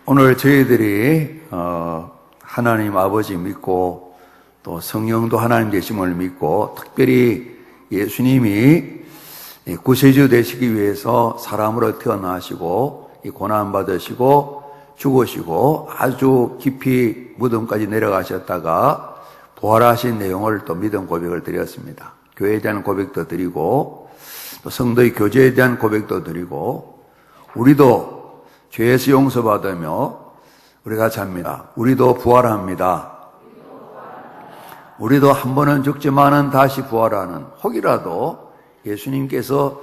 오늘 저희들이 하나님 아버지 믿고 또 성령도 하나님 되심을 믿고 특별히 예수님이 구세주 되시기 위해서 사람으로 태어나시고 고난 받으시고 죽으시고 아주 깊이 무덤까지 내려가셨다가 부활하신 내용을 또 믿음 고백을 드렸습니다. 교회에 대한 고백도 드리고 또 성도의 교제에 대한 고백도 드리고 우리도 죄에서 용서받으며 우리가 잡니다. 우리도 부활합니다. 우리도 한 번은 죽지만은 다시 부활하는, 혹이라도 예수님께서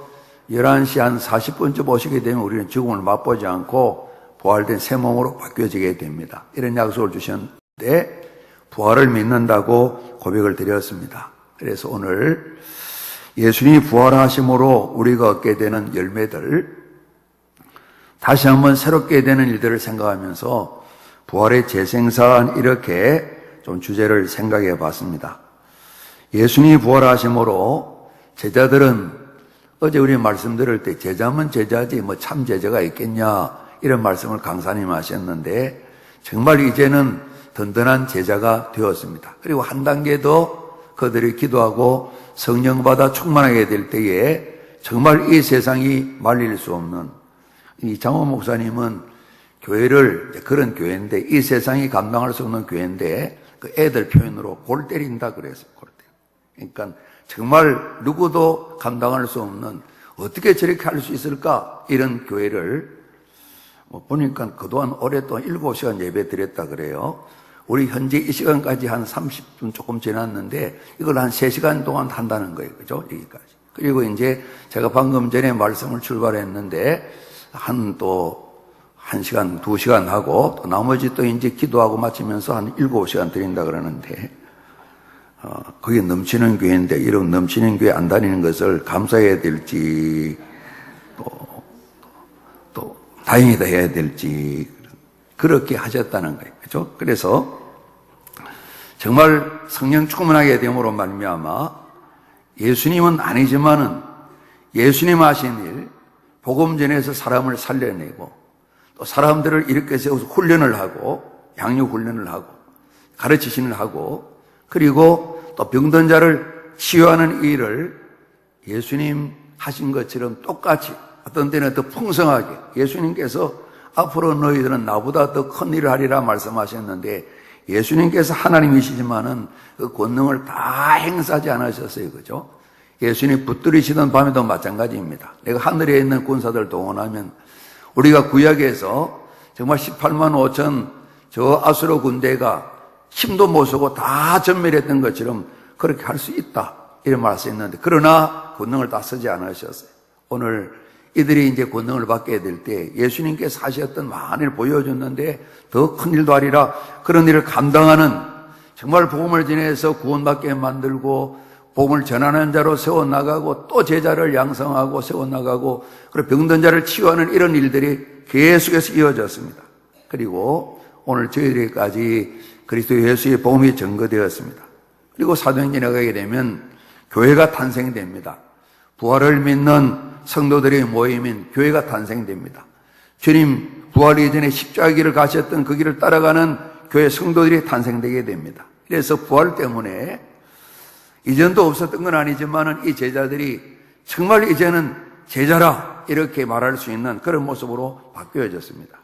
11시 한 40분쯤 오시게 되면 우리는 죽음을 맛보지 않고 부활된 새 몸으로 바뀌어지게 됩니다. 이런 약속을 주셨는데 부활을 믿는다고 고백을 드렸습니다. 그래서 오늘 예수님이 부활하심으로 우리가 얻게 되는 열매들, 다시 한번 새롭게 되는 일들을 생각하면서 부활의 재생산, 이렇게 좀 주제를 생각해 봤습니다. 예수님이 부활하심으로 제자들은, 어제 우리 말씀 들을 때 제자면 제자지 뭐 참 제자가 있겠냐 이런 말씀을 강사님 하셨는데 정말 이제는 든든한 제자가 되었습니다. 그리고 한 단계 더 그들이 기도하고 성령 받아 충만하게 될 때에 정말 이 세상이 말릴 수 없는, 이 장호 목사님은 교회를, 그런 교회인데 이 세상이 감당할 수 없는 교회인데 그 애들 표현으로 골 때린다 그랬어요. 골 때려. 그러니까 정말 누구도 감당할 수 없는, 어떻게 저렇게 할 수 있을까, 이런 교회를 보니까 그동안 오랫동안 7시간 예배 드렸다 그래요. 우리 현재 이 시간까지 한 30분 조금 지났는데 이걸 한 3시간 동안 한다는 거예요. 그죠? 여기까지. 그리고 이제 제가 방금 전에 말씀을 출발했는데 한 1시간, 2시간 하고 또 나머지 또 이제 기도하고 마치면서 한 7시간 드린다 그러는데 그게 넘치는 교회인데 이런 넘치는 교회 안 다니는 것을 감사해야 될지 또 다행이다 해야 될지 그렇게 하셨다는 거예요. 그렇죠? 그래서 정말 성령 충만하게 됨으로 말미암아 예수님은 아니지만은 예수님 하신 일, 복음 전에서 사람을 살려내고 또 사람들을 이렇게 세워서 훈련을 하고 양육 훈련을 하고 가르치신을 하고 그리고 또 병든 자를 치유하는 일을 예수님 하신 것처럼 똑같이, 어떤 때는 더 풍성하게, 예수님께서 앞으로 너희들은 나보다 더 큰 일을 하리라 말씀하셨는데 예수님께서 하나님이시지만은 그 권능을 다 행사하지 않으셨어요. 그죠? 예수님 붙들이시던 밤에도 마찬가지입니다. 내가 하늘에 있는 군사들 동원하면 우리가 구약에서 정말 18만 5천 저 아수르 군대가 힘도 못 쓰고 다 전멸했던 것처럼 그렇게 할 수 있다, 이런 말씀했는데 그러나 권능을 다 쓰지 않으셨어요. 오늘 이들이 이제 권능을 받게 될 때 예수님께서 하셨던 많은 일을 보여줬는데 더 큰 일도 하리라, 그런 일을 감당하는, 정말 복음을 전해서 구원받게 만들고 복음을 전하는 자로 세워나가고 또 제자를 양성하고 세워나가고 그리고 병든 자를 치유하는 이런 일들이 계속해서 이어졌습니다. 그리고 오늘 저희들까지 그리스도 예수의 복음이 증거되었습니다. 그리고 사도행전에 가게 되면 교회가 탄생됩니다. 부활을 믿는 성도들의 모임인 교회가 탄생됩니다. 주님 부활 이전에 십자가 길을 가셨던 그 길을 따라가는 교회 성도들이 탄생되게 됩니다. 그래서 부활 때문에 이전도 없었던 건 아니지만은 이 제자들이 정말 이제는 제자라 이렇게 말할 수 있는 그런 모습으로 바뀌어졌습니다.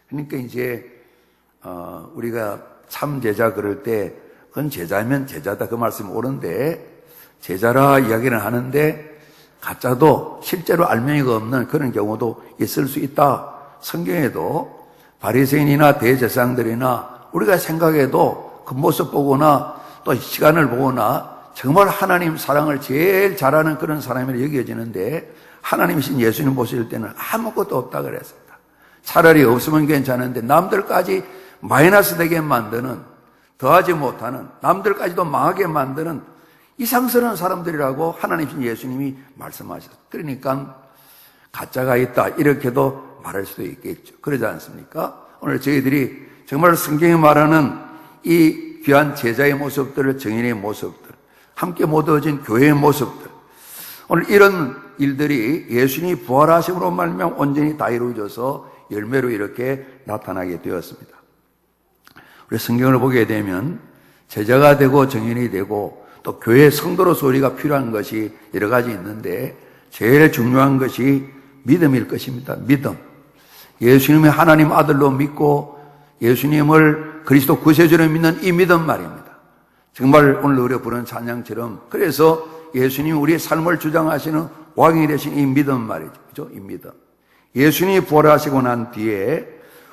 그러니까 이제 우리가 참 제자 그럴 때 그건 제자면 제자다 그 말씀이 옳은데 제자라 이야기는 하는데 가짜도 실제로 알맹이가 없는 그런 경우도 있을 수 있다. 성경에도 바리새인이나 대제사장들이나 우리가 생각해도 그 모습 보거나 또 시간을 보거나 정말 하나님 사랑을 제일 잘하는 그런 사람이라 여겨지는데 하나님이신 예수님 보실 때는 아무것도 없다 그랬습니다. 차라리 없으면 괜찮은데 남들까지 마이너스 되게 만드는, 더하지 못하는, 남들까지도 망하게 만드는 이상스러운 사람들이라고 하나님이신 예수님이 말씀하셨어요. 그러니까 가짜가 있다 이렇게도 말할 수도 있겠죠. 그러지 않습니까? 오늘 저희들이 정말 성경이 말하는 이 귀한 제자의 모습들, 정인의 모습들, 함께 모여진 교회의 모습들, 오늘 이런 일들이 예수님이 부활하심으로 말미암아 온전히 다 이루어져서 열매로 이렇게 나타나게 되었습니다. 우리 성경을 보게 되면 제자가 되고 정인이 되고 또 교회 성도로서 우리가 필요한 것이 여러 가지 있는데 제일 중요한 것이 믿음일 것입니다. 믿음. 예수님의 하나님 아들로 믿고 예수님을 그리스도 구세주로 믿는 이 믿음 말입니다. 정말 오늘 우리가 부르는 찬양처럼 그래서 예수님이 우리의 삶을 주장하시는 왕이 되신 이 믿음 말이죠. 그죠? 이 믿음. 예수님이 부활하시고 난 뒤에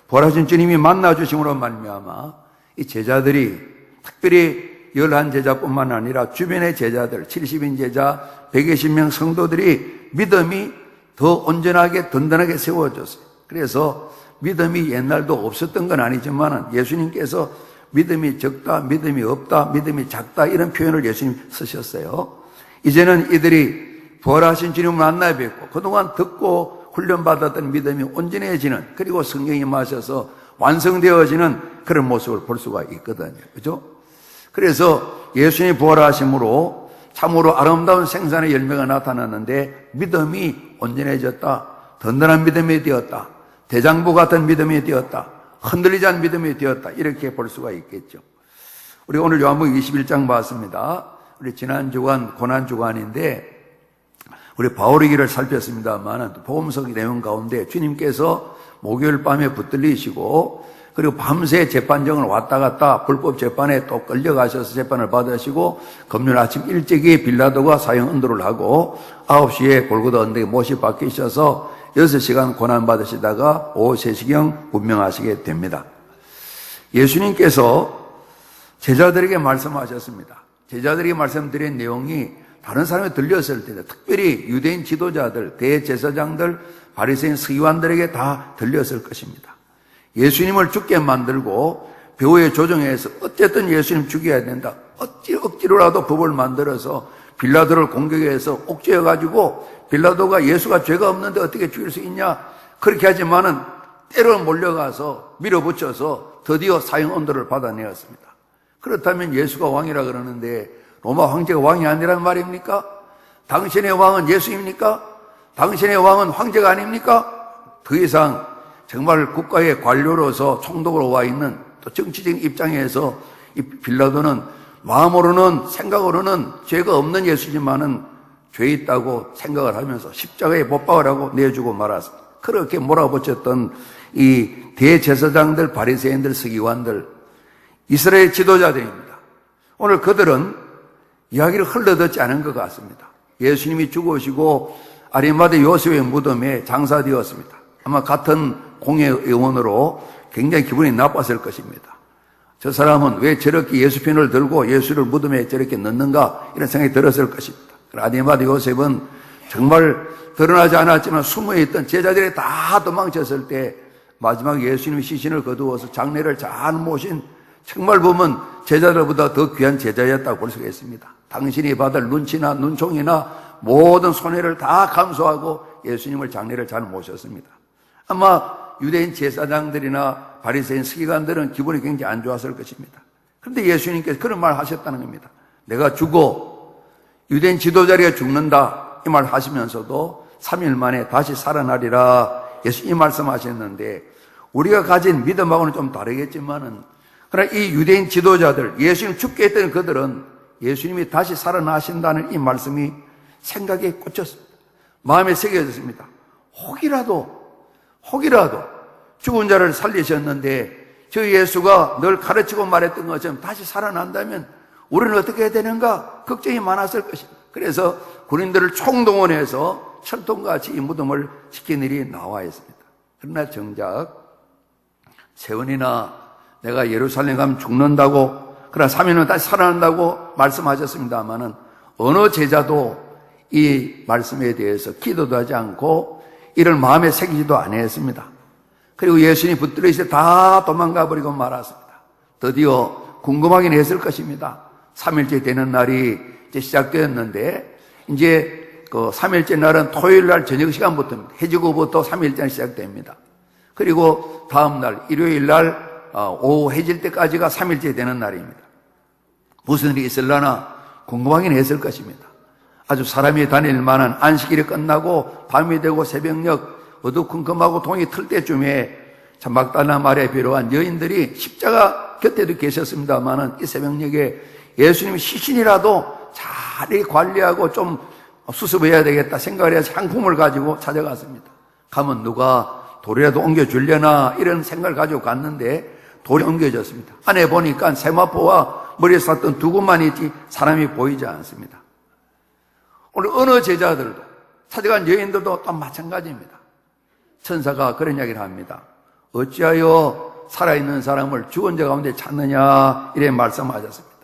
부활하신 주님이 만나주심으로 말미암아 이 제자들이 특별히 11제자뿐만 아니라 주변의 제자들 70인 제자 120명 성도들이 믿음이 더 온전하게 든든하게 세워졌어요. 그래서 믿음이 옛날도 없었던 건 아니지만 예수님께서 믿음이 적다, 믿음이 없다, 믿음이 작다 이런 표현을 예수님 쓰셨어요. 이제는 이들이 부활하신 주님을 만나 뵙고 그동안 듣고 훈련받았던 믿음이 온전해지는 그리고 성령이 임하셔서 완성되어지는 그런 모습을 볼 수가 있거든요. 그죠? 그래서 예수님이 부활하심으로 참으로 아름다운 생산의 열매가 나타났는데 믿음이 온전해졌다. 든든한 믿음이 되었다. 대장부 같은 믿음이 되었다. 흔들리지 않은 믿음이 되었다. 이렇게 볼 수가 있겠죠. 우리 오늘 요한복음 21장 봤습니다. 우리 지난 주간 고난 주간인데 우리 바울의 길을 살폈습니다만 복음서 내용 가운데 주님께서 목요일 밤에 붙들리시고 그리고 밤새 재판정을 왔다 갔다 불법 재판에 또 끌려가셔서 재판을 받으시고 금요일 아침 일찍이 빌라도가 사형 언도를 하고 9시에 골고다 언덕에 못이 박히셔서 6시간 고난받으시다가 오후 3시경 운명하시게 됩니다. 예수님께서 제자들에게 말씀하셨습니다. 제자들에게 말씀드린 내용이 다른 사람이 들렸을 때 특별히 유대인 지도자들, 대제사장들, 바리새인 서기관들에게 다 들렸을 것입니다. 예수님을 죽게 만들고 배후에 조정해서 어쨌든 예수님 죽여야 된다. 억지로라도 법을 만들어서 빌라도를 공격해서 옥죄어가지고 빌라도가 예수가 죄가 없는데 어떻게 죽일 수 있냐 그렇게 하지만은 때려 몰려가서 밀어붙여서 드디어 사형 언도를 받아내었습니다. 그렇다면 예수가 왕이라 그러는데 로마 황제가 왕이 아니란 말입니까? 당신의 왕은 예수입니까? 당신의 왕은 황제가 아닙니까? 더 이상 정말 국가의 관료로서 총독으로 와 있는 또 정치적인 입장에서 이 빌라도는 마음으로는 생각으로는 죄가 없는 예수지만은 죄 있다고 생각을 하면서 십자가에 못 박으라고 내주고 말았습니다. 그렇게 몰아붙였던 이 대제사장들, 바리새인들, 서기관들, 이스라엘 지도자들입니다. 오늘 그들은 이야기를 흘러듣지 않은 것 같습니다. 예수님이 죽으시고 아리마대 요셉의 무덤에 장사되었습니다. 아마 같은 공회 의원으로 굉장히 기분이 나빴을 것입니다. 저 사람은 왜 저렇게 예수 편을 들고 예수를 무덤에 저렇게 넣는가 이런 생각이 들었을 것입니다. 아리마대 요셉은 정말 드러나지 않았지만 숨어있던 제자들이 다 도망쳤을 때 마지막 예수님의 시신을 거두어서 장례를 잘 모신 정말 보면 제자들보다 더 귀한 제자였다고 볼 수가 있습니다. 당신이 받을 눈치나 눈총이나 모든 손해를 다 감수하고 예수님을 장례를 잘 모셨습니다. 아마 유대인 제사장들이나 바리새인 서기관들은 기분이 굉장히 안 좋았을 것입니다. 그런데 예수님께서 그런 말을 하셨다는 겁니다. 내가 죽어 유대인 지도자리가 죽는다 이 말 하시면서도 3일 만에 다시 살아나리라 예수 이 말씀하셨는데 우리가 가진 믿음하고는 좀 다르겠지만은 그러나 이 유대인 지도자들 예수님 죽게 했던 그들은 예수님이 다시 살아나신다는 이 말씀이 생각에 꽂혔습니다. 마음에 새겨졌습니다. 혹이라도 죽은 자를 살리셨는데 저 예수가 늘 가르치고 말했던 것처럼 다시 살아난다면 우리는 어떻게 해야 되는가 걱정이 많았을 것입니다. 그래서 군인들을 총동원해서 철통같이 이 무덤을 지킨 일이 나와 있습니다. 그러나 정작 세원이나 내가 예루살렘 가면 죽는다고 그러나 3일 후에 다시 살아난다고 말씀하셨습니다마는 어느 제자도 이 말씀에 대해서 기도도 하지 않고 이를 마음에 새기지도 않았습니다. 그리고 예수님이 붙들리시되 다 도망가 버리고 말았습니다. 드디어 궁금하긴 했을 것입니다. 3일째 되는 날이 이제 시작되었는데 이제 그 3일째 날은 토요일 날 저녁 시간부터입니다. 해지고부터 3일째는 시작됩니다. 그리고 다음 날 일요일 날 오후 해질 때까지가 3일째 되는 날입니다. 무슨 일이 있을라나 궁금하긴 했을 것입니다. 아주 사람이 다닐 만한 안식일이 끝나고 밤이 되고 새벽녘 어두컴컴하고 동이 틀 때쯤에 참 막달라 마리아에 비롯한 여인들이 십자가 곁에도 계셨습니다만은 이 새벽녘에 예수님이 시신이라도 잘 관리하고 좀 수습해야 되겠다 생각을 해서 상품을 가지고 찾아갔습니다. 가면 누가 돌이라도 옮겨주려나 이런 생각을 가지고 갔는데 돌이 옮겨졌습니다. 안에 보니까 세마포와 머리에 쌌던 두근만 있지 사람이 보이지 않습니다. 오늘 어느 제자들도 찾아간 여인들도 또 마찬가지입니다. 천사가 그런 이야기를 합니다. 어찌하여 살아있는 사람을 죽은 자 가운데 찾느냐 이래 말씀하셨습니다.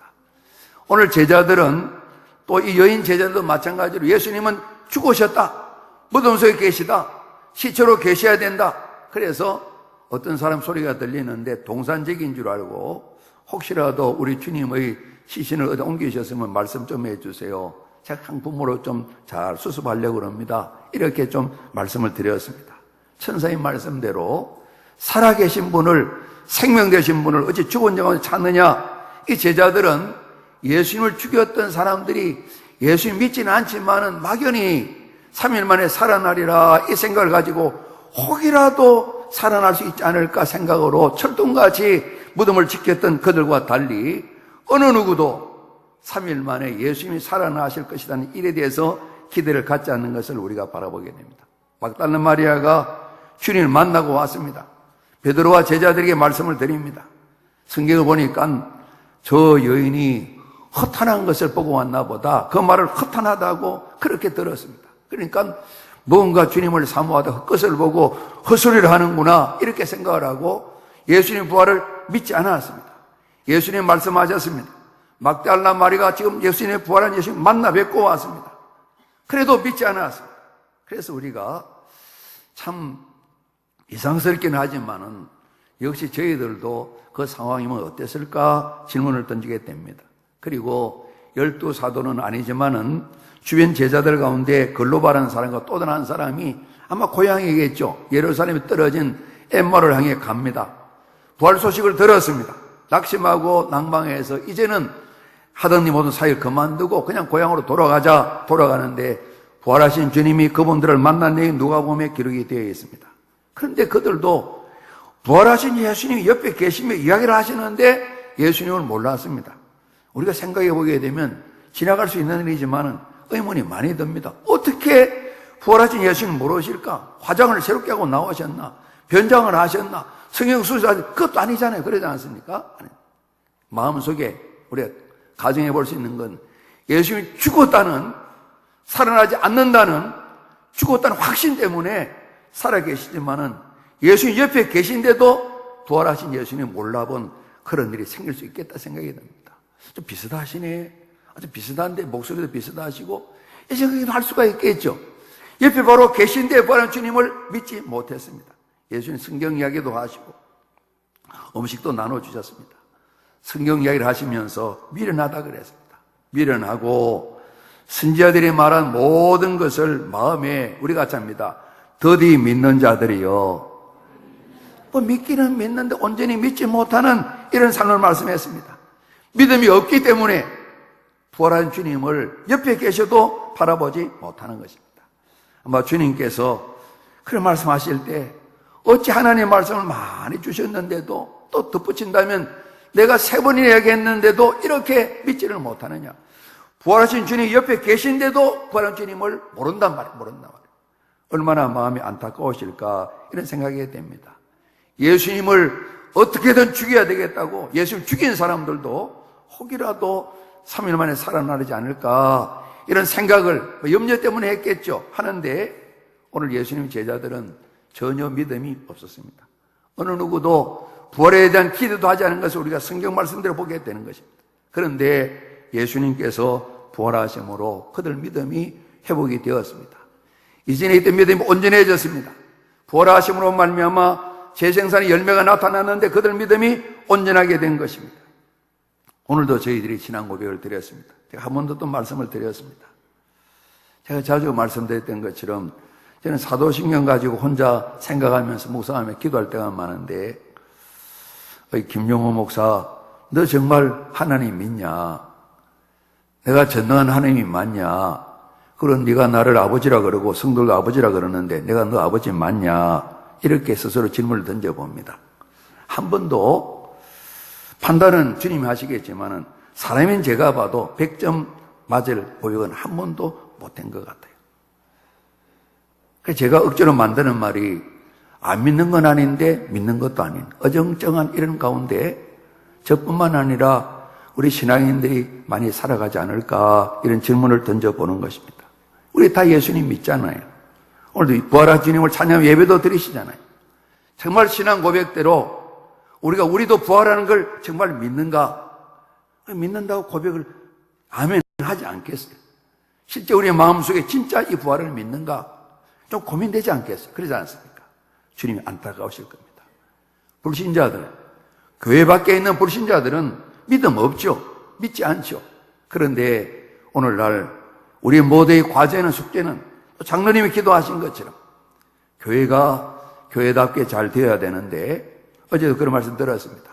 오늘 제자들은 또 이 여인 제자들도 마찬가지로 예수님은 죽으셨다, 무덤 속에 계시다, 시체로 계셔야 된다. 그래서 어떤 사람 소리가 들리는데 동산적인 줄 알고 혹시라도 우리 주님의 시신을 어디 옮기셨으면 말씀 좀 해주세요. 제가 상품으로 좀 잘 수습하려고 합니다. 이렇게 좀 말씀을 드렸습니다. 천사의 말씀대로 살아계신 분을, 생명되신 분을 어찌 죽은 자 가운데 찾느냐. 이 제자들은 예수님을 죽였던 사람들이 예수님 믿지는 않지만은 막연히 3일 만에 살아나리라 이 생각을 가지고 혹이라도 살아날 수 있지 않을까 생각으로 철동같이 무덤을 지켰던 그들과 달리 어느 누구도 3일 만에 예수님이 살아나실 것이라는 일에 대해서 기대를 갖지 않는 것을 우리가 바라보게 됩니다. 막달라 마리아가 주님을 만나고 왔습니다. 베드로와 제자들에게 말씀을 드립니다. 성경을 보니까 저 여인이 허탄한 것을 보고 왔나 보다. 그 말을 허탄하다고 그렇게 들었습니다. 그러니까 뭔가 주님을 사모하다 헛것을 보고 헛소리를 하는구나 이렇게 생각을 하고 예수님 부활을 믿지 않았습니다. 예수님 말씀하셨습니다. 막달라 마리아가 지금 예수님의 부활한 예수님 만나 뵙고 왔습니다. 그래도 믿지 않았습니다. 그래서 우리가 참 이상스럽긴 하지만은 역시 저희들도 그 상황이면 어땠을까 질문을 던지게 됩니다. 그리고 12사도는 아니지만은 주변 제자들 가운데 글로바라는 사람과 또 다른 사람이 아마 고향이겠죠. 예루살렘에 떨어진 엠마를 향해 갑니다. 부활 소식을 들었습니다. 낙심하고 낭망해서 이제는 하던 일 모든 사역을 그만두고 그냥 고향으로 돌아가는데 부활하신 주님이 그분들을 만난 내용이 누가복음에 기록이 되어 있습니다. 그런데 그들도 부활하신 예수님이 옆에 계시며 이야기를 하시는데 예수님을 몰랐습니다. 우리가 생각해 보게 되면 지나갈 수 있는 일이지만은 의문이 많이 듭니다. 어떻게 부활하신 예수님을 모르실까? 화장을 새롭게 하고 나오셨나? 변장을 하셨나? 성형수술 그것도 아니잖아요. 그러지 않습니까? 마음속에 우리가 가정해 볼 수 있는 건 예수님이 죽었다는, 살아나지 않는다는, 죽었다는 확신 때문에 살아계시지만은 예수님 옆에 계신데도 부활하신 예수님 몰라본 그런 일이 생길 수 있겠다 생각이 듭니다. 좀 비슷하시네. 아주 비슷한데 목소리도 비슷하시고 이 생각도 할 수가 있겠죠. 옆에 바로 계신데 부활한 주님을 믿지 못했습니다. 예수님 성경 이야기도 하시고 음식도 나눠주셨습니다. 성경 이야기를 하시면서 미련하다 그랬습니다. 미련하고 선지자들이 말한 모든 것을 마음에 우리가 잡니다. 더디 믿는 자들이요. 뭐 믿기는 믿는데 온전히 믿지 못하는 이런 삶을 말씀했습니다. 믿음이 없기 때문에 부활한 주님을 옆에 계셔도 바라보지 못하는 것입니다. 아마 주님께서 그런 말씀하실 때 어찌 하나님의 말씀을 많이 주셨는데도 또 덧붙인다면 내가 3번이나 이야기했는데도 이렇게 믿지를 못하느냐. 부활하신 주님이 옆에 계신데도 부활한 주님을 모른단 말이에요. 얼마나 마음이 안타까우실까 이런 생각이 됩니다. 예수님을 어떻게든 죽여야 되겠다고 예수님을 죽인 사람들도 혹이라도 3일 만에 살아나지 않을까 이런 생각을 염려 때문에 했겠죠. 하는데 오늘 예수님 제자들은 전혀 믿음이 없었습니다. 어느 누구도 부활에 대한 기대도 하지 않은 것을 우리가 성경 말씀대로 보게 되는 것입니다. 그런데 예수님께서 부활하심으로 그들 믿음이 회복이 되었습니다. 이전에 있던 믿음이 온전해졌습니다. 부활하심으로 말미암아 재생산의 열매가 나타났는데 그들 믿음이 온전하게 된 것입니다. 오늘도 저희들이 신앙 고백을 드렸습니다. 제가 한 번도 또 말씀을 드렸습니다. 제가 자주 말씀드렸던 것처럼 저는 사도신경 가지고 혼자 생각하면서 묵상하며 기도할 때가 많은데 김용호 목사, 너 정말 하나님 믿냐? 내가 전능한 하나님이 맞냐? 그런 네가 나를 아버지라 그러고 성도도 아버지라 그러는데 내가 너 아버지 맞냐? 이렇게 스스로 질문을 던져봅니다. 한 번도 판단은 주님이 하시겠지만은 사람인 제가 봐도 100점 맞을 보역은 한 번도 못한 것 같아요. 그래서 제가 억지로 만드는 말이 안 믿는 건 아닌데 믿는 것도 아닌 어정쩡한 이런 가운데 저뿐만 아니라 우리 신앙인들이 많이 살아가지 않을까 이런 질문을 던져보는 것입니다. 우리 다 예수님 믿잖아요. 오늘도 부활한 주님을 찬양 예배도 드리시잖아요. 정말 신앙 고백대로 우리도 부활하는 걸 정말 믿는가? 믿는다고 고백을 아멘 하지 않겠어요? 실제 우리의 마음속에 진짜 이 부활을 믿는가? 좀 고민되지 않겠어요? 그러지 않습니까? 주님이 안타까우실 겁니다. 불신자들, 교회 밖에 있는 불신자들은 믿음 없죠. 믿지 않죠. 그런데 오늘날 우리 모두의 과제는 숙제는 장로님이 기도하신 것처럼 교회가 교회답게 잘 되어야 되는데 어제도 그런 말씀 들었습니다.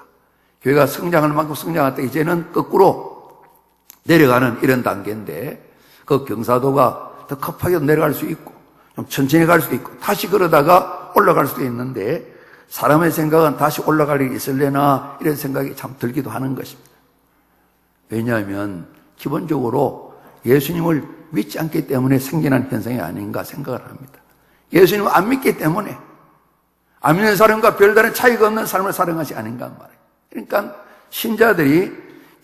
교회가 성장할 만큼 성장할 때 이제는 거꾸로 내려가는 이런 단계인데 그 경사도가 더 급하게 내려갈 수 있고 좀 천천히 갈 수도 있고 다시 그러다가 올라갈 수도 있는데 사람의 생각은 다시 올라갈 일이 있을래나 이런 생각이 참 들기도 하는 것입니다. 왜냐하면 기본적으로 예수님을 믿지 않기 때문에 생겨난 현상이 아닌가 생각을 합니다. 예수님을 안 믿기 때문에 안 믿는 사람과 별다른 차이가 없는 삶을 살아가지 아닌가 말이에요. 그러니까 신자들이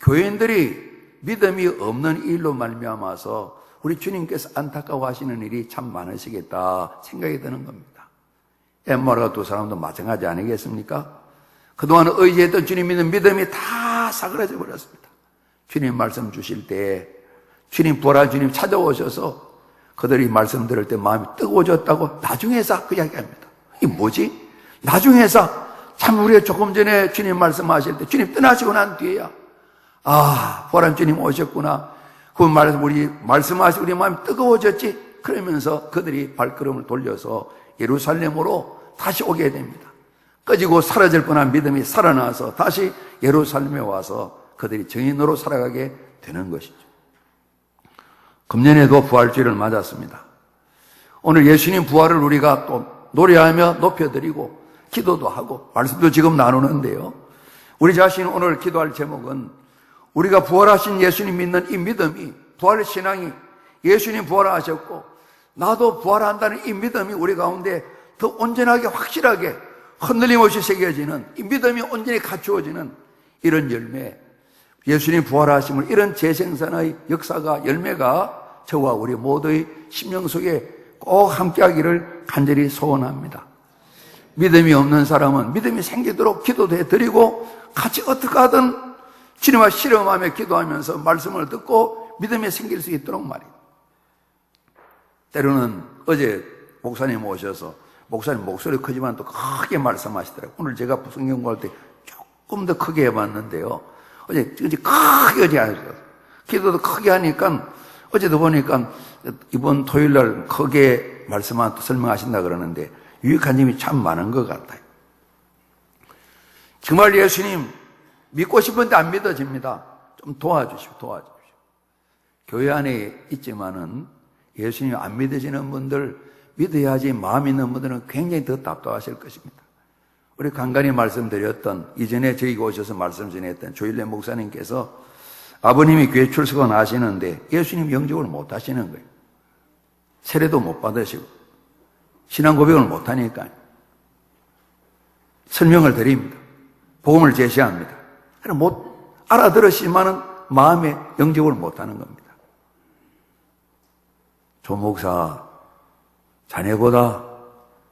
교인들이 믿음이 없는 일로 말미암아서 우리 주님께서 안타까워하시는 일이 참 많으시겠다 생각이 드는 겁니다. 엠마오가 두 사람도 마찬가지 아니겠습니까? 그동안 의지했던 주님 믿는 믿음이 다 사그라져 버렸습니다. 주님 말씀 주실 때 주님 부활한 주님 찾아오셔서 그들이 말씀 들을 때 마음이 뜨거워졌다고 나중에서 그 이야기합니다. 이게 뭐지? 나중에서 참 우리가 조금 전에 주님 말씀하실 때 주님 떠나시고 난 뒤에야 부활한 주님 오셨구나. 그 말씀하시고 우리 마음이 뜨거워졌지. 그러면서 그들이 발걸음을 돌려서 예루살렘으로 다시 오게 됩니다. 꺼지고 사라질 뻔한 믿음이 살아나서 다시 예루살렘에 와서 그들이 정인으로 살아가게 되는 것이죠. 금년에도 부활주일을 맞았습니다. 오늘 예수님 부활을 우리가 또 노래하며 높여드리고 기도도 하고 말씀도 지금 나누는데요. 우리 자신 오늘 기도할 제목은 우리가 부활하신 예수님 믿는 이 믿음이 부활 신앙이 예수님 부활하셨고 나도 부활한다는 이 믿음이 우리 가운데 더 온전하게 확실하게 흔들림 없이 새겨지는 이 믿음이 온전히 갖추어지는 이런 열매 예수님 부활하심을 이런 재생산의 역사가 열매가 저와 우리 모두의 심령 속에 꼭 함께하기를 간절히 소원합니다. 믿음이 없는 사람은 믿음이 생기도록 기도도 해드리고 같이 어떻게 하든 주님과 실험하며 기도하면서 말씀을 듣고 믿음이 생길 수 있도록 말이에요. 때로는 어제 목사님 오셔서 목사님 목소리 크지만 또 크게 말씀하시더라고요. 오늘 제가 성경 공부할 때 조금 더 크게 해봤는데요. 어제 크게 하셨어요. 기도도 크게 하니까 어제도 보니까 이번 토요일 날 크게 말씀하고 설명하신다 그러는데 유익한 점이 참 많은 것 같아요. 정말 예수님 믿고 싶은데 안 믿어집니다. 좀 도와주십시오. 교회 안에 있지만은 예수님 안 믿어지는 분들, 믿어야지 마음 있는 분들은 굉장히 더 답답하실 것입니다. 우리 간간히 말씀드렸던 이전에 저희가 오셔서 말씀 전했던 조일래 목사님께서 아버님이 교회 출석은 하시는데 예수님 영접을 못 하시는 거예요. 세례도 못 받으시고 신앙 고백을 못 하니까 설명을 드립니다. 복음을 제시합니다. 못 알아들으시면은 마음에 영접을 못 하는 겁니다. 조 목사, 자네보다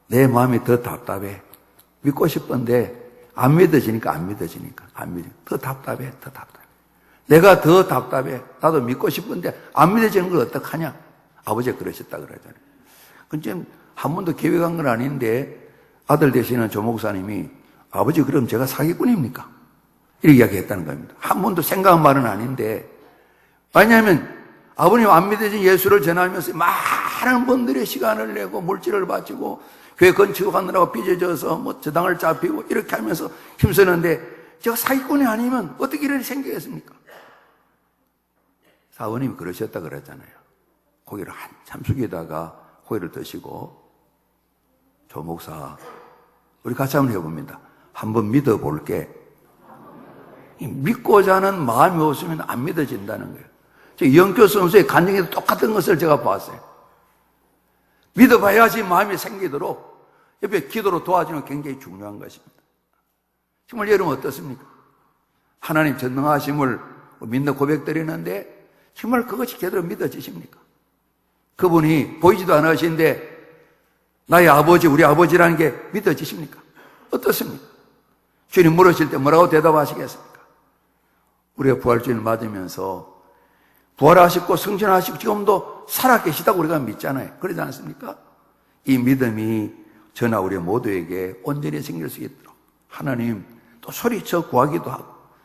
내 마음이 더 답답해. 믿고 싶은데 안 믿어지니까. 더 답답해. 내가 더 답답해. 나도 믿고 싶은데 안 믿어지는 걸 어떡하냐? 아버지가 그러셨다 그러잖아요. 근데 한 번도 계획한 건 아닌데 아들 되시는 조 목사님이 아버지 그럼 제가 사기꾼입니까? 이렇게 이야기했다는 겁니다. 한 번도 생각한 말은 아닌데 왜냐하면 아버님 안 믿어진 예수를 전하면서 많은 분들이 시간을 내고 물질을 바치고 교회 건축하느라고 빚어져서 저당을 잡히고 이렇게 하면서 힘쓰는데 제가 사기꾼이 아니면 어떻게 이런 일이 생기겠습니까? 사모님이 그러셨다 그랬잖아요. 고개를 한참 숙이다가 고개를 드시고, 조 목사, 우리 같이 한번 해봅니다. 한번 믿어볼게. 믿고자 하는 마음이 없으면 안 믿어진다는 거예요. 저 영교 선수의 간증에도 똑같은 것을 제가 봤어요. 믿어봐야지 마음이 생기도록 옆에 기도로 도와주는 게 굉장히 중요한 것입니다. 정말 여러분 어떻습니까? 하나님 전능하심을 믿는 고백드리는데 정말 그것이 제대로 믿어지십니까? 그분이 보이지도 않으신데 나의 아버지, 우리 아버지라는 게 믿어지십니까? 어떻습니까? 주님 물으실 때 뭐라고 대답하시겠습니까? 우리가 부활주의를 맞으면서 부활하시고 승천하시고 지금도 살아계시다고 우리가 믿잖아요. 그러지 않습니까? 이 믿음이 저나 우리 모두에게 온전히 생길 수 있도록 하나님 또 소리쳐 구하기도 하고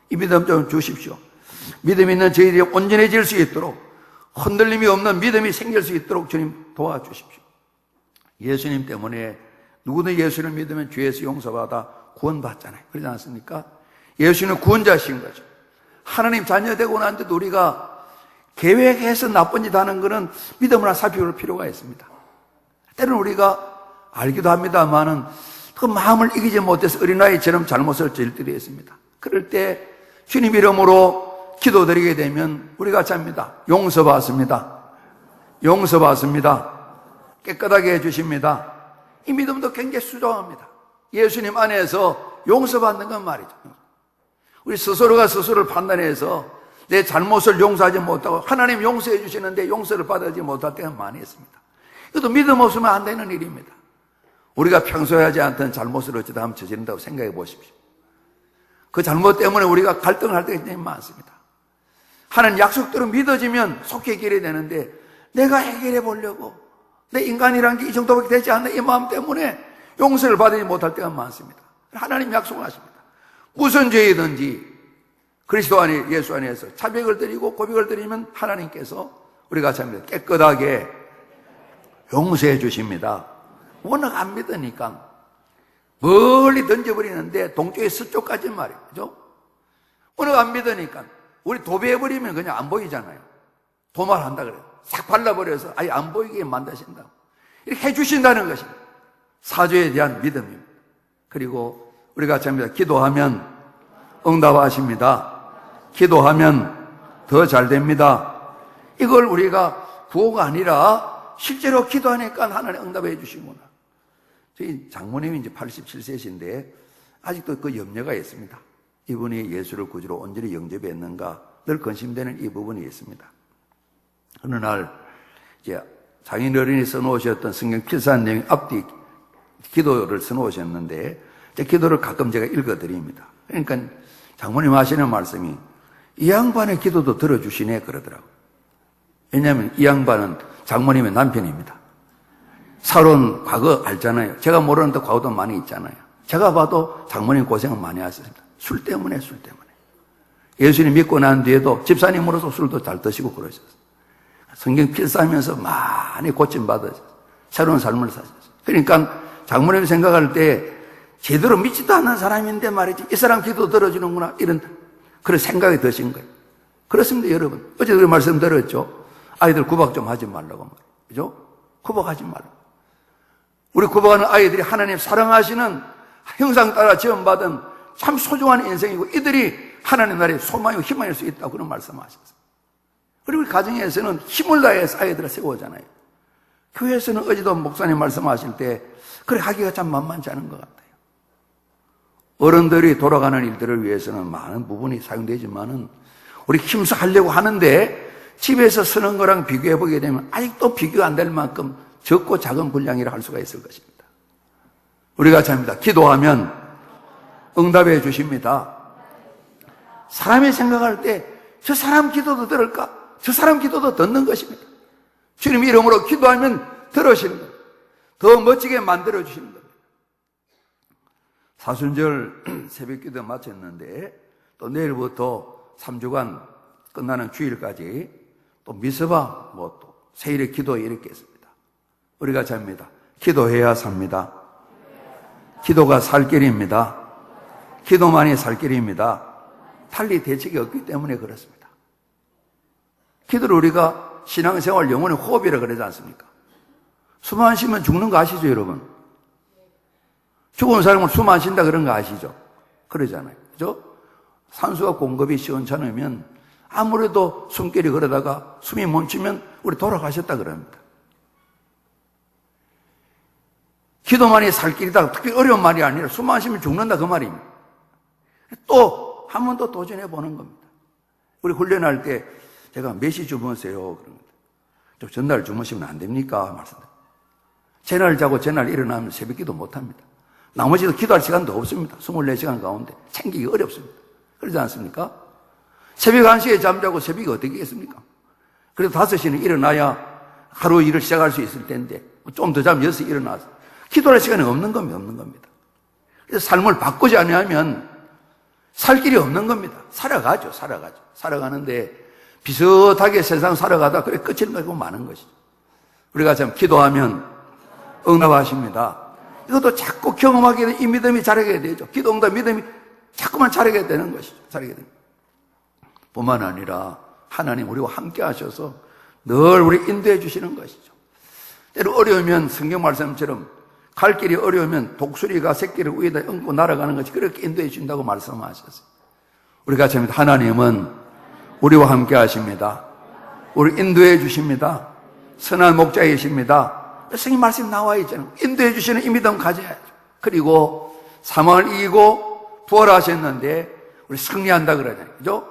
이 믿음 좀 주십시오. 믿음 있는 저희들이 온전해질 수 있도록 흔들림이 없는 믿음이 생길 수 있도록 주님 도와주십시오. 예수님 때문에 누구든 예수를 믿으면 죄에서 용서받아 구원받잖아요. 그러지 않습니까? 예수는 구원자신 거죠. 하나님 자녀 되고 난 뒤도 우리가 계획해서 나쁜 짓 하는 것은 믿음을 살펴볼 필요가 있습니다. 때로는 우리가 알기도 합니다만은 그 마음을 이기지 못해서 어린아이처럼 잘못을 저질 때도 있습니다. 그럴 때 주님 이름으로 기도드리게 되면 우리가 잡니다. 용서받습니다. 용서받습니다. 깨끗하게 해주십니다. 이 믿음도 굉장히 수정합니다. 예수님 안에서 용서받는 건 말이죠. 우리 스스로가 스스로를 판단해서 내 잘못을 용서하지 못하고 하나님 용서해 주시는데 용서를 받지 못할 때가 많이 있습니다. 이것도 믿음 없으면 안 되는 일입니다. 우리가 평소에 하지 않던 잘못을 어쩌다 하면 저지른다고 생각해 보십시오. 그 잘못 때문에 우리가 갈등을 할 때가 굉장히 많습니다. 하나님 약속대로 믿어지면 속히 해결이 되는데 내가 해결해 보려고 내 인간이란 게 이 정도밖에 되지 않는 이 마음 때문에 용서를 받지 못할 때가 많습니다. 하나님 약속하십니다. 무슨 죄이든지 그리스도 안에 예수 안에서 자백을 드리고 고백을 드리면 하나님께서 우리가 참 깨끗하게 용서해 주십니다. 워낙 안 믿으니까 멀리 던져버리는데 동쪽에 서쪽까지 말이에요. 그죠? 워낙 안 믿으니까 우리 도배해버리면 그냥 안 보이잖아요. 도말한다 그래요. 싹 발라버려서 아예 안 보이게 만드신다고. 이렇게 해주신다는 것입니다. 사죄에 대한 믿음입니다. 그리고 우리가 참 기도하면 응답하십니다. 기도하면 더 잘 됩니다. 이걸 우리가 구호가 아니라 실제로 기도하니까 하나님 응답해 주시구나. 저희 장모님이 이제 87세신데 아직도 그 염려가 있습니다. 이분이 예수를 구주로 온전히 영접했는가 늘 근심되는 이 부분이 있습니다. 어느 날 이제 장인 어른이 써놓으셨던 성경 필사한 내용 앞뒤 기도를 써놓으셨는데 제 기도를 가끔 제가 읽어드립니다. 그러니까 장모님 하시는 말씀이 이 양반의 기도도 들어주시네 그러더라고요. 왜냐하면 이 양반은 장모님의 남편입니다. 살아온 과거 알잖아요. 제가 모르는 데 과거도 많이 있잖아요. 제가 봐도 장모님 고생은 많이 하셨습니다. 술 때문에. 예수님 믿고 난 뒤에도 집사님으로서 술도 잘 드시고 그러셨어요. 성경 필사하면서 많이 고침받으셨어요. 새로운 삶을 사셨어요. 그러니까 장모님 생각할 때 제대로 믿지도 않는 사람인데 말이지 이 사람 기도 들어주는구나 이런 그런 생각이 드신 거예요. 그렇습니다 여러분. 어제도 그 말씀 드렸죠. 아이들 구박 좀 하지 말라고 말이에요. 그죠? 구박하지 말라고. 우리 구박하는 아이들이 하나님 사랑하시는 형상 따라 지원받은 참 소중한 인생이고 이들이 하나님 나라의 소망이고 희망일 수 있다고 그런 말씀하셨어요. 그리고 우리 가정에서는 힘을 다해서 아이들을 세우잖아요. 교회에서는 어제도 목사님 말씀하실 때 그래 하기가 참 만만치 않은 것 같아요. 어른들이 돌아가는 일들을 위해서는 많은 부분이 사용되지만은 우리 힘써 하려고 하는데 집에서 쓰는 거랑 비교해 보게 되면 아직도 비교 안 될 만큼 적고 작은 분량이라 할 수가 있을 것입니다. 우리가 참입니다. 기도하면 응답해 주십니다. 사람이 생각할 때 저 사람 기도도 들을까? 저 사람 기도도 듣는 것입니다. 주님 이름으로 기도하면 들으시는 겁니다. 더 멋지게 만들어 주시는 겁니다. 사순절 새벽 기도 마쳤는데 또 내일부터 3주간 끝나는 주일까지 또 미스바 또 세일의 기도 이렇게 했습니다. 우리가 잡니다. 기도해야 삽니다. 기도가 살 길입니다. 기도만이 살 길입니다. 달리 대책이 없기 때문에 그렇습니다. 기도를 우리가 신앙생활 영혼의 호흡이라 그러지 않습니까? 숨 안 쉬면 죽는 거 아시죠, 여러분? 죽은 사람은 숨 안 쉰다 그런 거 아시죠? 그러잖아요. 그죠? 산소가 공급이 시원찮으면 아무래도 숨결이 그러다가 숨이 멈추면 우리 돌아가셨다 그럽니다. 기도만이 살 길이다. 특히 어려운 말이 아니라 숨 안 쉬면 죽는다 그 말입니다. 또 한 번 더 도전해 보는 겁니다. 우리 훈련할 때 제가 몇 시 주무세요? 그럽니다. 좀 전날 주무시면 안 됩니까? 말씀드립니다. 전날 자고 전날 일어나면 새벽 기도 못 합니다. 나머지도 기도할 시간도 없습니다. 24시간 가운데 챙기기 어렵습니다. 그러지 않습니까? 새벽 1시에 잠자고 새벽이 어떻게 있겠습니까? 그래도 5시는 일어나야 하루 일을 시작할 수 있을 텐데 좀 더 자면 6시에 일어나서 기도할 시간이 없는 겁니다. 그래서 삶을 바꾸지 않으면 살 길이 없는 겁니다. 살아가죠. 살아가는데 비슷하게 세상 살아가다 그래 끝을 맺고 마는 것이죠. 우리가 참 기도하면 응답하십니다. 이것도 자꾸 경험하게 되면 이 믿음이 자라게 되죠. 기도 응답 믿음이 자꾸만 자라게 되는 것이죠. 자라게 됩니다. 뿐만 아니라 하나님 우리와 함께 하셔서 늘 우리 인도해 주시는 것이죠. 때로 어려우면 성경 말씀처럼 갈 길이 어려우면 독수리가 새끼를 위에다 얹고 날아가는 것이 그렇게 인도해 준다고 말씀하셨어요. 우리가 참 하나님은 우리와 함께 하십니다. 우리 인도해 주십니다. 선한 목자이십니다. 성경 말씀 나와 있잖아요. 인도해 주시는 이 믿음 가져야죠. 그리고 사망을 이기고 부활하셨는데 우리 승리한다 그러잖아요. 그죠?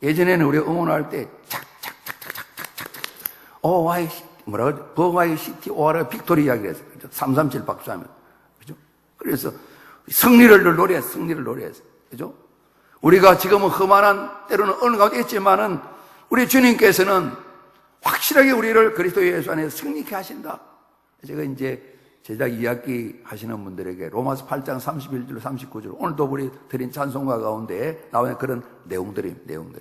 예전에는 우리 응원할 때 착착착착착착착 오와이 뭐라고 버와이 시티 오아라 빅토리아 그랬어요. 337 박수하면. 그죠? 그래서 승리를 노래했어요. 그죠? 우리가 지금은 험한한 때로는 어느 가운데 있지만은 우리 주님께서는 확실하게 우리를 그리스도 예수 안에서 승리케 하신다. 제가 이제 제작 2학기 하시는 분들에게 로마서 8장 31절 39절 오늘도 우리 드린 찬송가 가운데 나오는 그런 내용들입니다.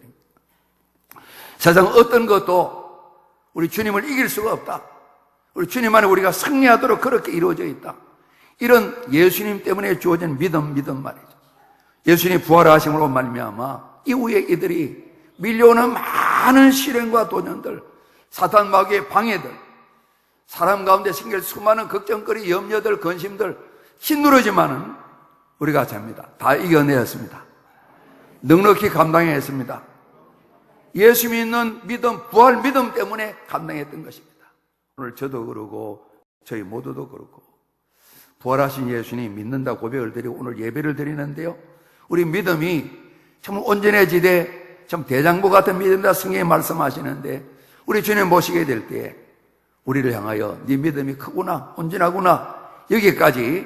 세상 어떤 것도 우리 주님을 이길 수가 없다. 우리 주님 안에 우리가 승리하도록 그렇게 이루어져 있다. 이런 예수님 때문에 주어진 믿음 말이죠. 예수님이 부활하심으로 말미암아 이후에 이들이 밀려오는 많은 시련과 도전들, 사탄 마귀의 방해들, 사람 가운데 생길 수많은 걱정거리, 염려들, 근심들 힘들어지만은 우리가 잡니다. 다 이겨내었습니다. 넉넉히 감당했습니다. 예수 믿는 믿음, 부활 믿음 때문에 감당했던 것입니다. 오늘 저도 그러고 저희 모두도 그렇고 부활하신 예수님 믿는다 고백을 드리고 오늘 예배를 드리는데요. 우리 믿음이 참 온전해지되 참 대장부 같은 믿음이다 성경에 말씀하시는데 우리 주님 모시게 될 때 우리를 향하여 네 믿음이 크구나 온전하구나 여기까지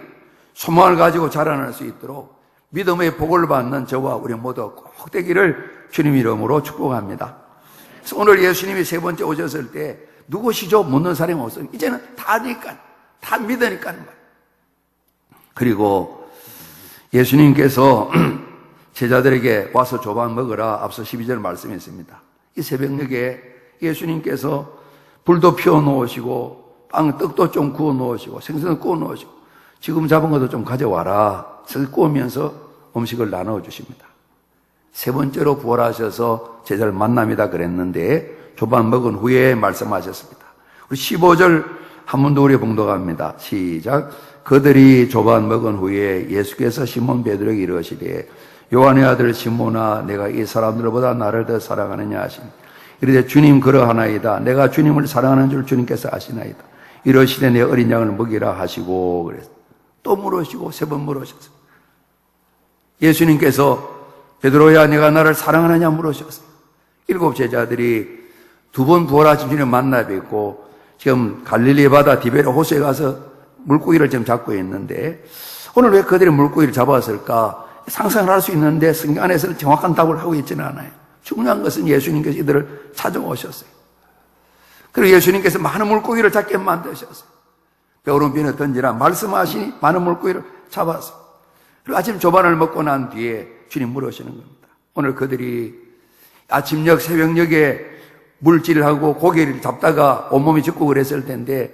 소망을 가지고 자라날 수 있도록 믿음의 복을 받는 저와 우리 모두 꼭 되기를 주님 이름으로 축복합니다. 그래서 오늘 예수님이 세 번째 오셨을 때 누구시죠? 묻는 사람이 없어요. 이제는 다 믿으니까. 그리고 예수님께서 제자들에게 와서 조반 먹으라 앞서 12절 말씀했습니다. 이 새벽녘에 예수님께서 불도 피워 놓으시고 떡도 좀 구워 놓으시고 생선도 구워 놓으시고 지금 잡은 것도 좀 가져와라. 그래서 구우면서 음식을 나눠 주십니다. 세 번째로 부활하셔서 제자를 만남이다 그랬는데 조반 먹은 후에 말씀하셨습니다. 우리 15절 한 번 더 우리 봉독합니다. 시작. 그들이 조반 먹은 후에 예수께서 시몬 베드로에게 이르시되 요한의 아들 시몬아 내가 이 사람들보다 나를 더 사랑하느냐 하시니 이르되 주님 그러하나이다. 내가 주님을 사랑하는 줄 주님께서 아시나이다. 이러시되 내 어린 양을 먹이라 하시고 그래서 또 물으시고 세 번 물으셨어요. 예수님께서 베드로야 내가 나를 사랑하느냐 물으셨어요. 7 제자들이 2번 부활하신 주님 만나 뵙고 지금 갈릴리 바다 디베르 호수에 가서 물고기를 지금 잡고 있는데 오늘 왜 그들이 물고기를 잡았을까 상상을 할 수 있는데 성경 안에서는 정확한 답을 하고 있지는 않아요. 중요한 것은 예수님께서 이들을 찾아오셨어요. 그리고 예수님께서 많은 물고기를 잡게 만드셨어요. 배우른 비에 던지라 말씀하시니 많은 물고기를 잡았어요. 그리고 아침 조반을 먹고 난 뒤에 주님 물으시는 겁니다. 오늘 그들이 아침녘 새벽녘에 물질하고 고기를 잡다가 온몸이 젖고 그랬을 텐데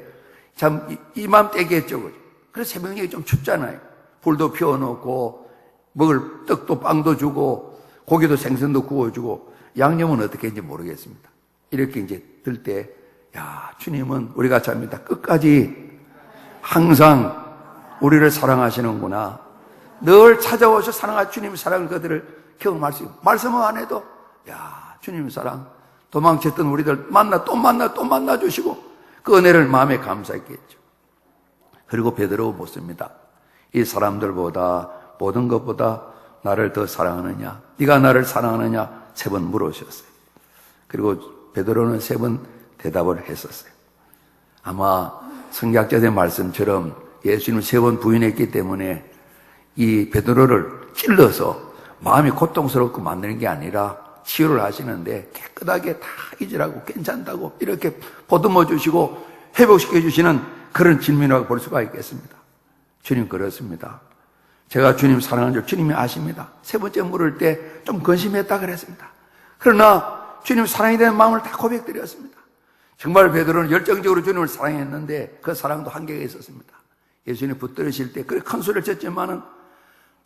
참 이맘때겠죠. 그래서 새벽녘이 좀 춥잖아요. 불도 피워놓고 먹을 떡도 빵도 주고 고기도 생선도 구워주고 양념은 어떻게 했는지 모르겠습니다. 이렇게 이제 들 때, 야, 주님은 우리 같이 합니다. 끝까지 항상 우리를 사랑하시는구나. 늘 찾아오셔 사랑하신 주님의 사랑을 그들을 경험할 수 있고, 말씀을 안 해도, 야, 주님의 사랑, 도망쳤던 우리들 또 만나 주시고, 그 은혜를 마음에 감사했겠죠. 그리고 베드로 묻습니다. 이 사람들보다, 모든 것보다 나를 더 사랑하느냐? 네가 나를 사랑하느냐? 3번 물으셨어요. 그리고 베드로는 3번 대답을 했었어요. 아마 성경학자의 말씀처럼 예수님을 3번 부인했기 때문에 이 베드로를 찔러서 마음이 고통스럽고 만드는 게 아니라 치유를 하시는데 깨끗하게 다 잊으라고 괜찮다고 이렇게 보듬어 주시고 회복시켜 주시는 그런 질문이라고 볼 수가 있겠습니다. 주님 그렇습니다. 제가 주님 사랑하는 줄 주님이 아십니다. 3번째 물을 때 좀 근심했다 그랬습니다. 그러나 주님 사랑에 대한 마음을 다 고백드렸습니다. 정말 베드로는 열정적으로 주님을 사랑했는데 그 사랑도 한계가 있었습니다. 예수님이 붙들으실 때 그렇게 큰 소리를 쳤지만은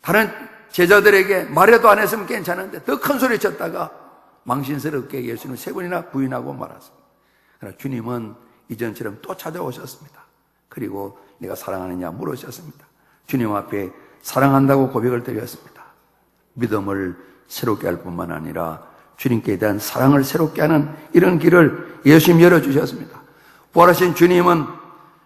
다른 제자들에게 말해도 안 했으면 괜찮은데 더 큰 소리 쳤다가 망신스럽게 예수님을 3번이나 부인하고 말았습니다. 그러나 주님은 이전처럼 또 찾아오셨습니다. 그리고 네가 사랑하느냐 물으셨습니다. 주님 앞에 사랑한다고 고백을 드렸습니다. 믿음을 새롭게 할 뿐만 아니라 주님께 대한 사랑을 새롭게 하는 이런 길을 예수님이 열어주셨습니다. 부활하신 주님은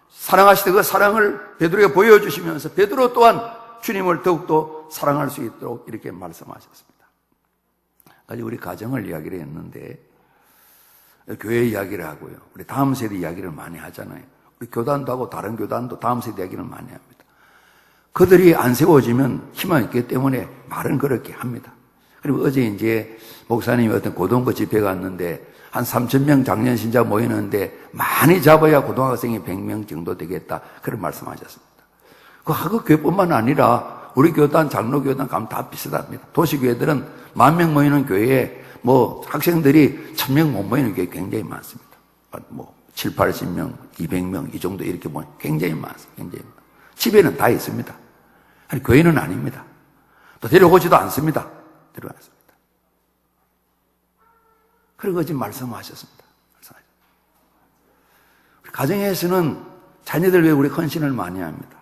사랑하시던 그 사랑을 베드로에게 보여주시면서 베드로 또한 주님을 더욱더 사랑할 수 있도록 이렇게 말씀하셨습니다. 아직 우리 가정을 이야기를 했는데 교회 이야기를 하고요. 우리 다음 세대 이야기를 많이 하잖아요. 우리 교단도 하고 다른 교단도 다음 세대 이야기를 많이 합니다. 그들이 안 세워지면 희망이 있기 때문에 말은 그렇게 합니다. 그리고 어제 이제 목사님이 어떤 고등부 집회 갔는데 한 3,000명 작년 신자 모이는데 많이 잡아야 고등학생이 100명 정도 되겠다. 그런 말씀하셨습니다. 그 학업교회뿐만 아니라 우리 교단, 장로교단 가면 다 비슷합니다. 도시교회들은 10,000명 모이는 교회에 학생들이 1,000명 못 모이는 교회 굉장히 많습니다. 7, 80명, 200명 이 정도 이렇게 모이는 굉장히 많습니다. 굉장히 많습니다. 집에는 다 있습니다. 아니, 교회는 아닙니다. 또 데려오지도 않습니다. 데려왔습니다. 그리고 지금 말씀하셨습니다. 우리 가정에서는 자녀들 위해 우리 헌신을 많이 합니다.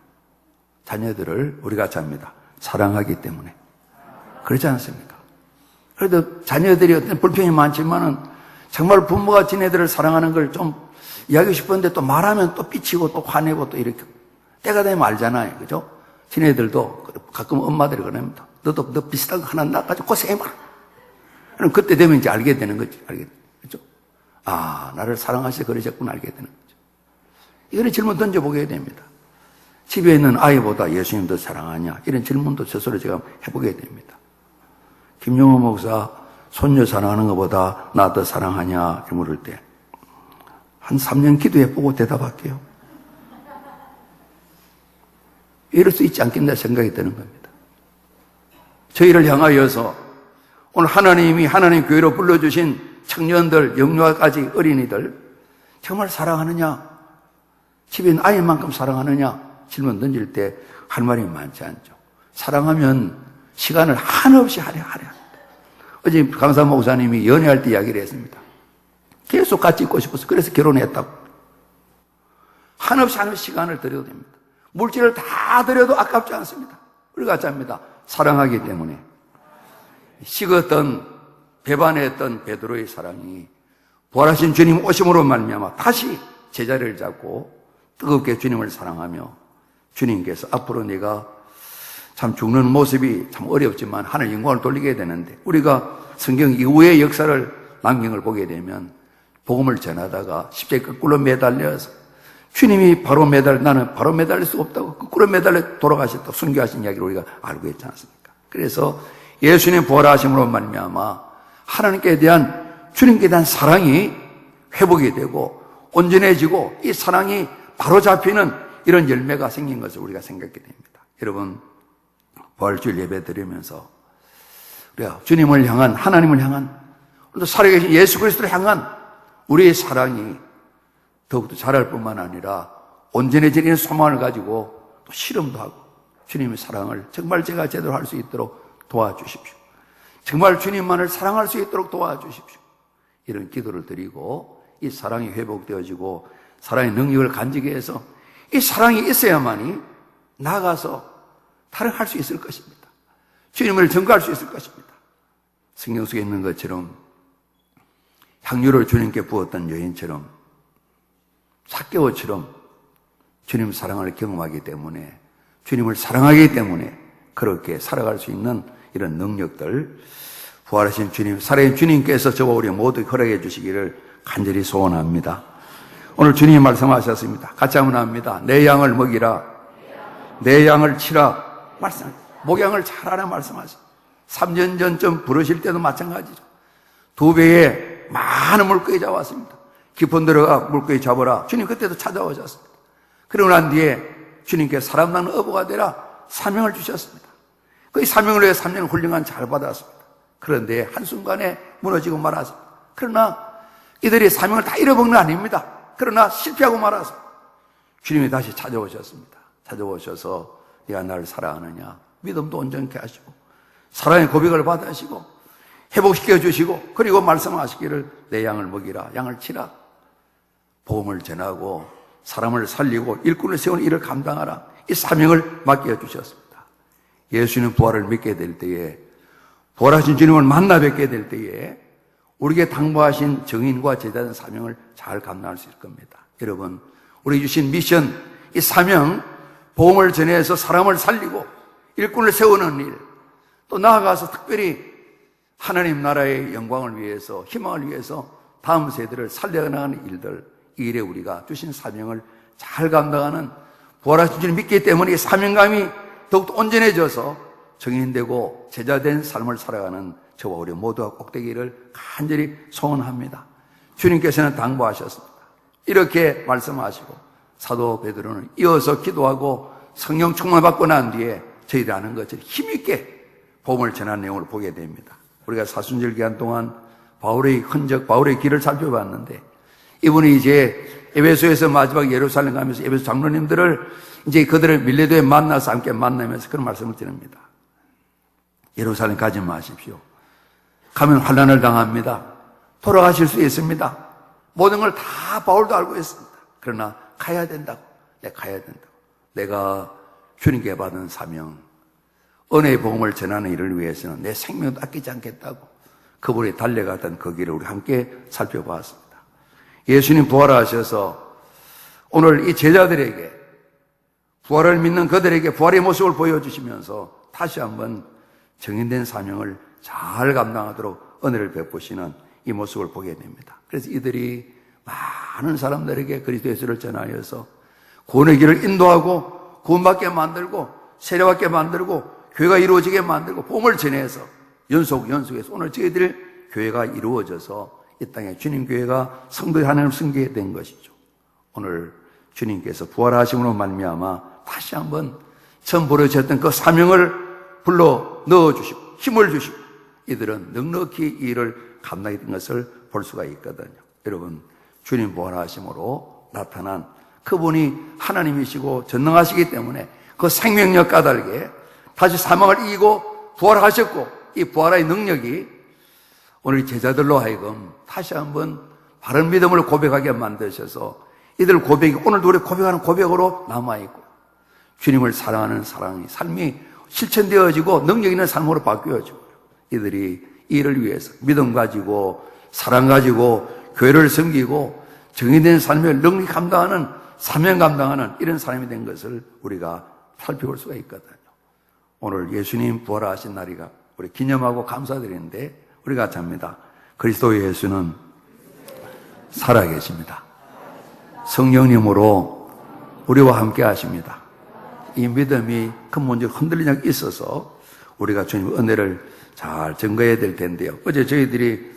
자녀들을 우리 같이 합니다. 사랑하기 때문에. 그렇지 않습니까? 그래도 자녀들이 어떤 불평이 많지만은 정말 부모가 지네들을 사랑하는 걸 좀 이야기하고 싶은데 또 말하면 또 삐치고 또 화내고 또 이렇게 때가 되면 알잖아요. 그죠? 지네들도 가끔 엄마들이 그럽니다. 너도 너 비슷한 거 하나 낳아가지고 고생해봐. 그럼 그때 되면 이제 알게 되는 거지. 그죠? 아, 나를 사랑하셔서 그러셨구나 알게 되는 거죠. 이거는 질문 던져보게 됩니다. 집에 있는 아이보다 예수님 더 사랑하냐? 이런 질문도 스스로 제가 해보게 됩니다. 김용호 목사, 손녀 사랑하는 것보다 나 더 사랑하냐? 이렇게 물을 때, 한 3년 기도해보고 대답할게요. 이럴 수 있지 않겠나 생각이 드는 겁니다. 저희를 향하여서 오늘 하나님이 하나님 교회로 불러주신 청년들, 영유아까지 어린이들 정말 사랑하느냐? 집에 있는 아이만큼 사랑하느냐? 질문 던질 때 할 말이 많지 않죠. 사랑하면 시간을 한없이 하려 합니다. 어제 강사 목사님이 연애할 때 이야기를 했습니다. 계속 같이 있고 싶어서 그래서 결혼했다고. 한없이 시간을 들여도 됩니다. 물질을 다 들여도 아깝지 않습니다. 우리 같이 합니다. 사랑하기 때문에. 식었던 배반했던 베드로의 사랑이 부활하신 주님 오심으로 말미암아 다시 제자리를 잡고 뜨겁게 주님을 사랑하며 주님께서 앞으로 내가 참 죽는 모습이 참 어렵지만 하늘 영광을 돌리게 되는데 우리가 성경 이후의 역사를 남경을 보게 되면 복음을 전하다가 십자가에 거꾸로 매달려서 주님이 나는 바로 매달릴 수 없다고 거꾸로 매달려 돌아가셨다고 순교하신 이야기를 우리가 알고 있지 않습니까? 그래서 예수님 부활하심으로 말미암아 하나님께 대한 주님께 대한 사랑이 회복이 되고 온전해지고 이 사랑이 바로 잡히는 이런 열매가 생긴 것을 우리가 생각하게 됩니다. 여러분 부활주일 예배 드리면서 우리가 주님을 향한 하나님을 향한 또 살아계신 예수 그리스도를 향한 우리의 사랑이 더욱더 자랄 뿐만 아니라 온전해지는 소망을 가지고 또 실험도 하고 주님의 사랑을 정말 제가 제대로 할 수 있도록 도와주십시오. 정말 주님만을 사랑할 수 있도록 도와주십시오. 이런 기도를 드리고 이 사랑이 회복되어지고 사랑의 능력을 간직해 해서 이 사랑이 있어야만이 나아가서 타락할 수 있을 것입니다. 주님을 증거할 수 있을 것입니다. 성경 속에 있는 것처럼 향유를 주님께 부었던 여인처럼 삭개오처럼 주님 사랑을 경험하기 때문에 주님을 사랑하기 때문에 그렇게 살아갈 수 있는 이런 능력들 부활하신 주님, 살아계신 주님께서 저와 우리 모두 허락해 주시기를 간절히 소원합니다. 오늘 주님이 말씀하셨습니다. 같이 한번 합니다. 내 양을 먹이라, 내 양을 치라 말씀하셨습니다. 목양을 잘하라 말씀하셨습니다. 3년 전쯤 부르실 때도 마찬가지죠. 2배의 많은 물고기 잡았습니다. 깊은 데가 물고기 잡아라. 주님 그때도 찾아오셨습니다. 그러고 난 뒤에 주님께 사람 낳는 어부가 되라 사명을 주셨습니다. 그 사명을 위해 3년 훌륭한 잘 받았습니다. 그런데 한순간에 무너지고 말았습니다. 그러나 이들이 사명을 다 잃어버린 건 아닙니다. 그러나 실패하고 말았습니다. 주님이 다시 찾아오셨습니다. 찾아오셔서 네가 나를 사랑하느냐 믿음도 온전케 하시고 사랑의 고백을 받으시고 회복시켜 주시고 그리고 말씀하시기를 내 양을 먹이라, 양을 치라, 복음을 전하고 사람을 살리고 일꾼을 세우는 일을 감당하라, 이 사명을 맡겨주셨습니다. 예수님 부활을 믿게 될 때에, 부활하신 주님을 만나 뵙게 될 때에 우리에게 당부하신 정인과 제자된 사명을 잘 감당할 수 있을 겁니다. 여러분, 우리 주신 미션, 이 사명, 복음을 전해서 사람을 살리고 일꾼을 세우는 일, 또 나아가서 특별히 하나님 나라의 영광을 위해서, 희망을 위해서 다음 세대를 살려나가는 일들, 이 일에 우리가 주신 사명을 잘 감당하는 부활하신 주님 믿기 때문에 이 사명감이 더욱더 온전해져서 정인되고 제자된 삶을 살아가는 저와 우리 모두가 꼭 되기를 간절히 소원합니다. 주님께서는 당부하셨습니다. 이렇게 말씀하시고 사도 베드로는 이어서 기도하고 성령 충만 받고 난 뒤에 저희들이 아는 것처럼 힘있게 복음을 전한 내용을 보게 됩니다. 우리가 사순절 기간 동안 바울의 흔적, 바울의 길을 살펴봤는데 이분이 이제 에베소에서 마지막 예루살렘 가면서 에베소 장로님들을 이제 그들을 밀레도에 만나서 함께 만나면서 그런 말씀을 드립니다. 예루살렘 가지 마십시오. 가면 환난을 당합니다. 돌아가실 수 있습니다. 모든 걸 다 바울도 알고 있습니다. 그러나 가야 된다고. 내가 가야 된다고. 내가 주님께 받은 사명, 은혜의 복음을 전하는 일을 위해서는 내 생명도 아끼지 않겠다고 그분이 달려갔던 그 길을 우리 함께 살펴보았습니다. 예수님 부활하셔서 오늘 이 제자들에게 부활을 믿는 그들에게 부활의 모습을 보여주시면서 다시 한번 정인된 사명을 잘 감당하도록 은혜를 베푸시는 이 모습을 보게 됩니다. 그래서 이들이 많은 사람들에게 그리스도 예수를 전하여서 구원의 길을 인도하고 구원받게 만들고 세례받게 만들고 교회가 이루어지게 만들고 복음을 전해서 연속해서 오늘 저희들 교회가 이루어져서 이 땅에 주님 교회가 성도의 하나님을 섬기게 된 것이죠. 오늘 주님께서 부활하심으로 말미암아 다시 한번 처음 부르셨던 그 사명을 불러 넣어주시고 힘을 주시고 이들은 넉넉히 이 일을 감당했던 것을 볼 수가 있거든요. 여러분, 주님 부활하심으로 나타난 그분이 하나님이시고 전능하시기 때문에 그 생명력 까닭에 다시 사망을 이기고 부활하셨고 이 부활의 능력이 오늘 제자들로 하여금 다시 한번 바른 믿음을 고백하게 만드셔서 이들 고백이 오늘도 우리 고백하는 고백으로 남아있고 주님을 사랑하는 사랑이 삶이 실천되어지고 능력 있는 삶으로 바뀌어지고 이들이 이 일을 위해서 믿음 가지고 사랑 가지고 교회를 섬기고 정의된 삶을 능력히 감당하는 사명 감당하는 이런 사람이 된 것을 우리가 살펴볼 수가 있거든요. 오늘 예수님 부활하신 날이가 우리 기념하고 감사드리는데 우리가 같이 합니다. 그리스도 예수는 살아계십니다. 성령님으로 우리와 함께 하십니다. 이 믿음이 근본적으로 흔들린 적이 있어서 우리가 주님의 은혜를 잘 증거해야 될 텐데요. 어제 저희들이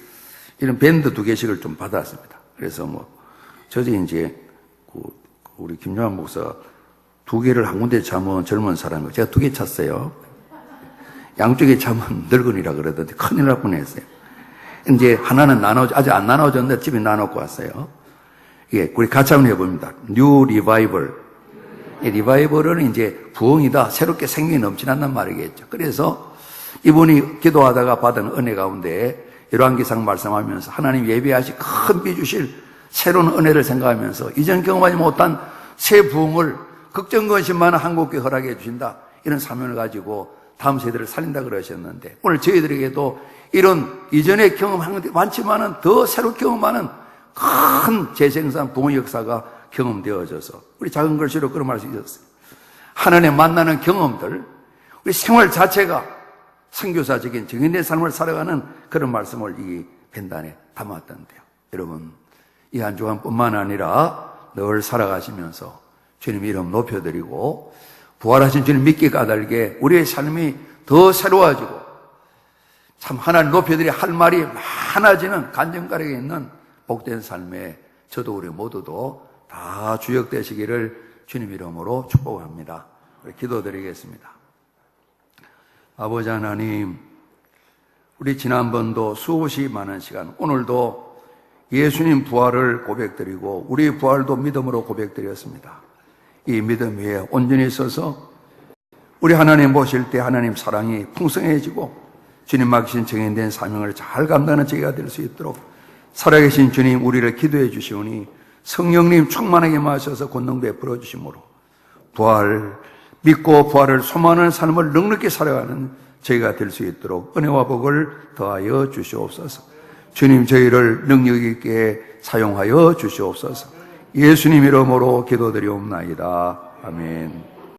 이런 밴드 2개씩을 좀 받았습니다. 그래서 저지 이제 우리 김용환 목사 2개를 한 군데 참은 젊은 사람이고 제가 2개 찼어요. 양쪽에 참은 늙은이라 그러던데 큰일 날 뻔했어요. 이제 하나는 아직 안 나눠졌는데 집에 나눠놓고 왔어요. 예, 우리 같이 한번 해봅니다. 뉴 리바이벌. 리바이벌은 이제 부흥이다. 새롭게 생명이 넘쳐난단 말이겠죠. 그래서 이분이 기도하다가 받은 은혜 가운데 열왕기상 말씀하면서 하나님 예비하시 큰 비 주실 새로운 은혜를 생각하면서 이전 경험하지 못한 새 부흥을 걱정건심만 한국교회 허락해 주신다, 이런 사명을 가지고 다음 세대를 살린다 그러셨는데, 오늘 저희들에게도 이런 이전에 경험한 것 많지만은 더 새로 경험하는 큰 재생산 부흥 역사가 경험되어져서 우리 작은 글씨로 그런 말씀 있었어요. 하나님 만나는 경험들, 우리 생활 자체가 선교사적인 정인된 삶을 살아가는 그런 말씀을 이 펜단에 담았던데요. 여러분, 이 한 주간뿐만 아니라 늘 살아가시면서 주님 이름 높여드리고 부활하신 주님 믿기 까닭에 우리의 삶이 더 새로워지고 참 하나님 높여드리 할 말이 많아지는 간증가락에 있는 복된 삶에 저도 우리 모두도 다 주역되시기를 주님 이름으로 축복합니다. 기도드리겠습니다. 아버지 하나님, 우리 지난번도 수없이 많은 시간, 오늘도 예수님 부활을 고백드리고 우리 부활도 믿음으로 고백드렸습니다. 이 믿음 위에 온전히 서서 우리 하나님 보실 때 하나님 사랑이 풍성해지고 주님 맡기신 정인된 사명을 잘 감당하는 저희가 될 수 있도록 살아계신 주님 우리를 기도해 주시오니 성령님 충만하게 마셔서 권능 베풀어 주심으로 부활 믿고 부활을 소망하는 삶을 넉넉히 살아가는 저희가 될 수 있도록 은혜와 복을 더하여 주시옵소서. 주님 저희를 능력 있게 사용하여 주시옵소서. 예수님 이름으로 기도드리옵나이다. 아멘.